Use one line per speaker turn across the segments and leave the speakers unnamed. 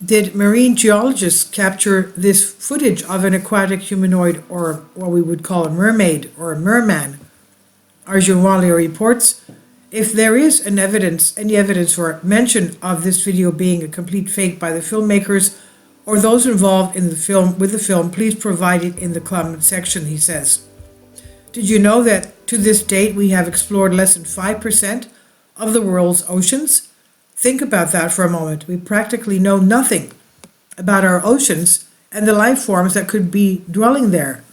did marine geologists capture this footage of an aquatic humanoid, or what we would call a mermaid or a merman? Arjunwala reports, if there is any evidence or mention of this video being a complete fake by the filmmakers or those involved in the film, please provide it in the comment section, he says. Did you know that to this date we have explored less than 5% of the world's oceans? Think about that for a moment. We practically know nothing about our oceans and the life forms that could be dwelling there.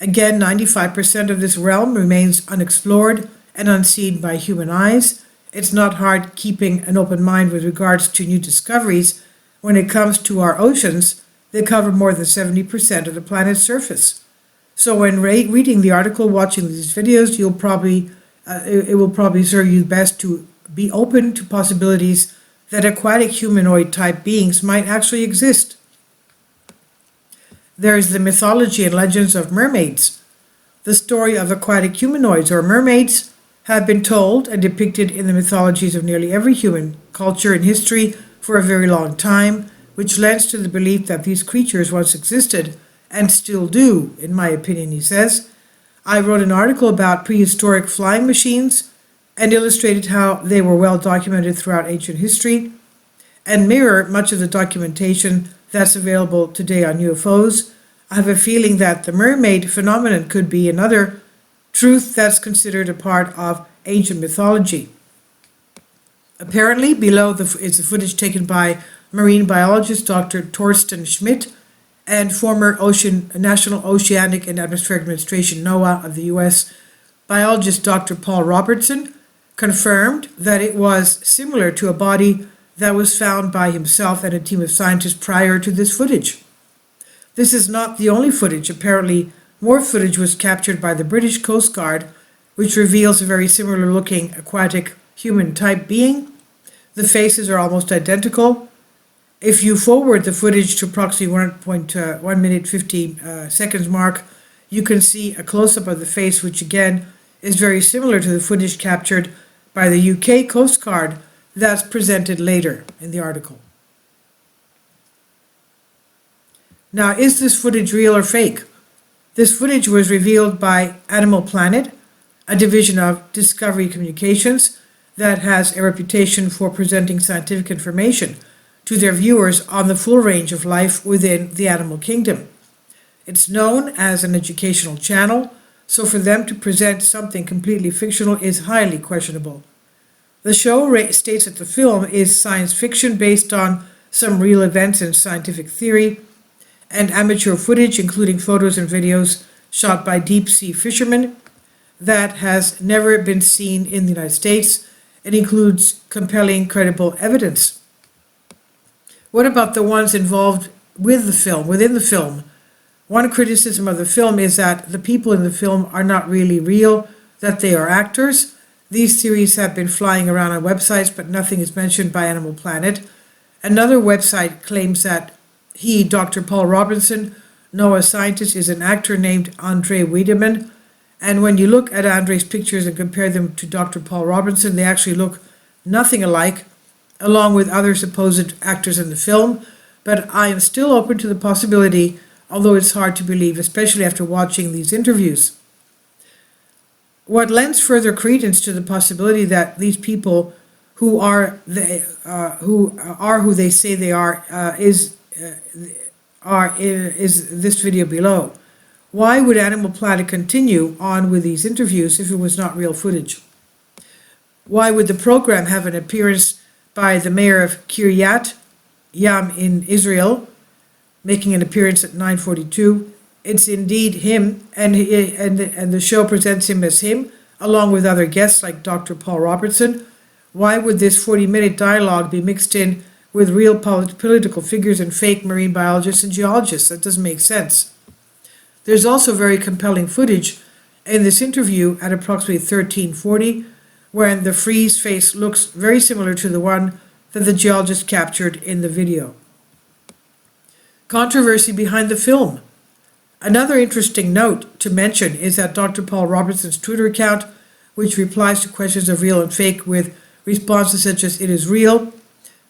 Again, 95% of this realm remains unexplored and unseen by human eyes. It's not hard keeping an open mind with regards to new discoveries. When it comes to our oceans, they cover more than 70% of the planet's surface. So when reading the article, watching these videos, it will probably serve you best to be open to possibilities that aquatic humanoid type beings might actually exist. There is the mythology and legends of mermaids. The story of aquatic humanoids or mermaids have been told and depicted in the mythologies of nearly every human culture and history for a very long time, which lends to the belief that these creatures once existed and still do, in my opinion, he says. I wrote an article about prehistoric flying machines and illustrated how they were well documented throughout ancient history and mirror much of the documentation that's available today on UFOs. I have a feeling that the mermaid phenomenon could be another truth that's considered a part of ancient mythology. Apparently, below is the footage taken by marine biologist Dr. Torsten Schmidt and former National Oceanic and Atmospheric Administration NOAA of the US biologist Dr. Paul Robertson confirmed that it was similar to a body that was found by himself and a team of scientists prior to this footage. This is not the only footage. Apparently, more footage was captured by the British Coast Guard, which reveals a very similar looking aquatic human type being. The faces are almost identical. If you forward the footage to approximately 1 minute 50 seconds mark, you can see a close-up of the face, which again is very similar to the footage captured by the UK Coast Guard that's presented later in the article. Now, is this footage real or fake? This footage was revealed by Animal Planet, a division of Discovery Communications that has a reputation for presenting scientific information to their viewers on the full range of life within the animal kingdom. It's known as an educational channel, so for them to present something completely fictional is highly questionable. The show states that the film is science fiction based on some real events and scientific theory, and amateur footage, including photos and videos shot by deep-sea fishermen, that has never been seen in the United States. It includes compelling, credible evidence. What about the ones involved within the film? One criticism of the film is that the people in the film are not really real, that they are actors. These theories have been flying around on websites, but nothing is mentioned by Animal Planet. Another website claims that he, Dr. Paul Robinson, NOAA scientist, is an actor named Andre Wiedemann. And when you look at Andre's pictures and compare them to Dr. Paul Robinson, they actually look nothing alike, along with other supposed actors in the film. But I am still open to the possibility, although it's hard to believe, especially after watching these interviews. What lends further credence to the possibility that these people who are who they say they are is this video below. Why would Animal Planet continue on with these interviews if it was not real footage? Why would the program have an appearance by the mayor of Kiryat Yam in Israel, making an appearance at 9:42? It's indeed him, and the show presents him as him, along with other guests like Dr. Paul Robertson. Why would this 40-minute dialogue be mixed in with real political figures and fake marine biologists and geologists? That doesn't make sense. There's also very compelling footage in this interview at approximately 13:40, when the freeze face looks very similar to the one that the geologist captured in the video. Controversy behind the film. Another interesting note to mention is that Dr. Paul Robertson's Twitter account, which replies to questions of real and fake with responses such as "it is real."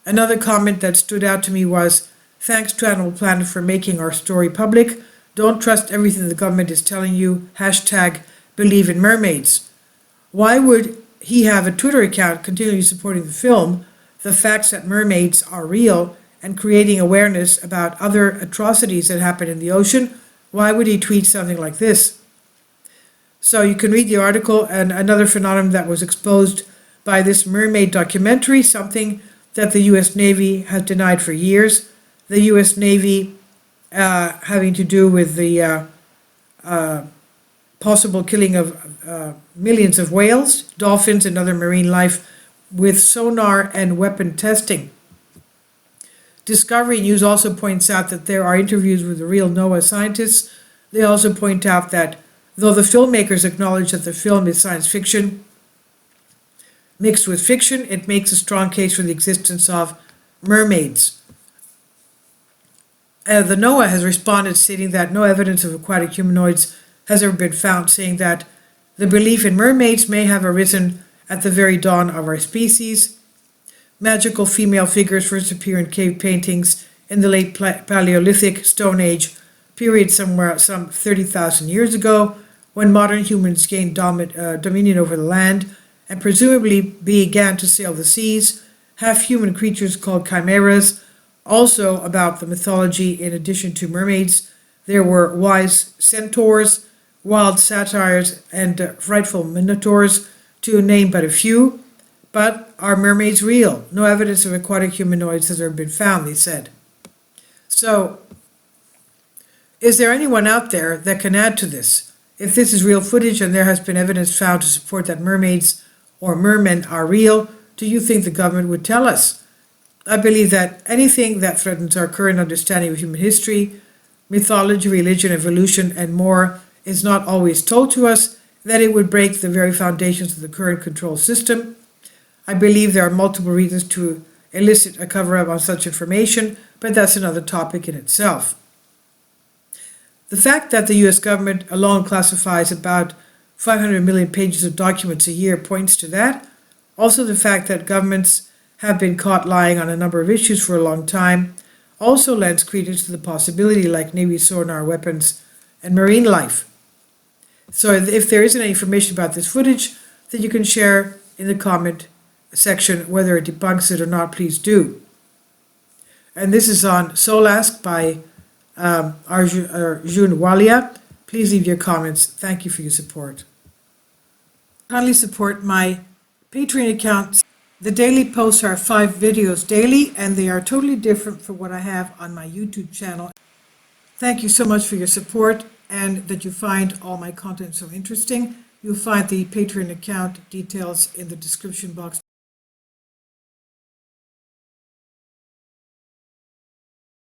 Another comment that stood out to me was, Thanks to Animal Planet for making our story public. Don't trust everything the government is telling you. Hashtag believe in mermaids. Why would he have a Twitter account continually supporting the film, the facts that mermaids are real, and creating awareness about other atrocities that happen in the ocean? Why would he tweet something like this? So you can read the article, and another phenomenon that was exposed by this mermaid documentary, something that the US Navy has denied for years. The US Navy having to do with the possible killing of millions of whales, dolphins, and other marine life with sonar and weapon testing. Discovery News also points out that there are interviews with the real NOAA scientists. They also point out that though the filmmakers acknowledge that the film is science fiction mixed with fiction, it makes a strong case for the existence of mermaids. The NOAA has responded stating that no evidence of aquatic humanoids has ever been found, saying that the belief in mermaids may have arisen at the very dawn of our species. Magical female figures first appear in cave paintings in the late Paleolithic Stone Age period, somewhere some 30,000 years ago, when modern humans gained dominion over the land and presumably began to sail the seas. Half-human creatures called chimeras. Also about the mythology, in addition to mermaids, there were wise centaurs, wild satyrs, and frightful minotaurs, to name but a few. But are mermaids real? No evidence of aquatic humanoids has ever been found, they said. So, is there anyone out there that can add to this? If this is real footage and there has been evidence found to support that mermaids or mermen are real, do you think the government would tell us? I believe that anything that threatens our current understanding of human history, mythology, religion, evolution, and more is not always told to us, that it would break the very foundations of the current control system. I believe there are multiple reasons to elicit a cover-up on such information, but that's another topic in itself. The fact that the US government alone classifies about 500 million pages of documents a year points to that. Also the fact that governments have been caught lying on a number of issues for a long time also lends credence to the possibility, like Navy sonar weapons and marine life. So if there isn't any information about this footage, then you can share in the comment section whether it debunks it or not, please do. And this is on Solask by Arjun Walia. Please leave your comments. Thank you for your support. Kindly support my Patreon account. The daily posts are 5 videos daily, and they are totally different from what I have on my YouTube channel. Thank you so much for your support and that you find all my content so interesting. You'll find the Patreon account details in the description box.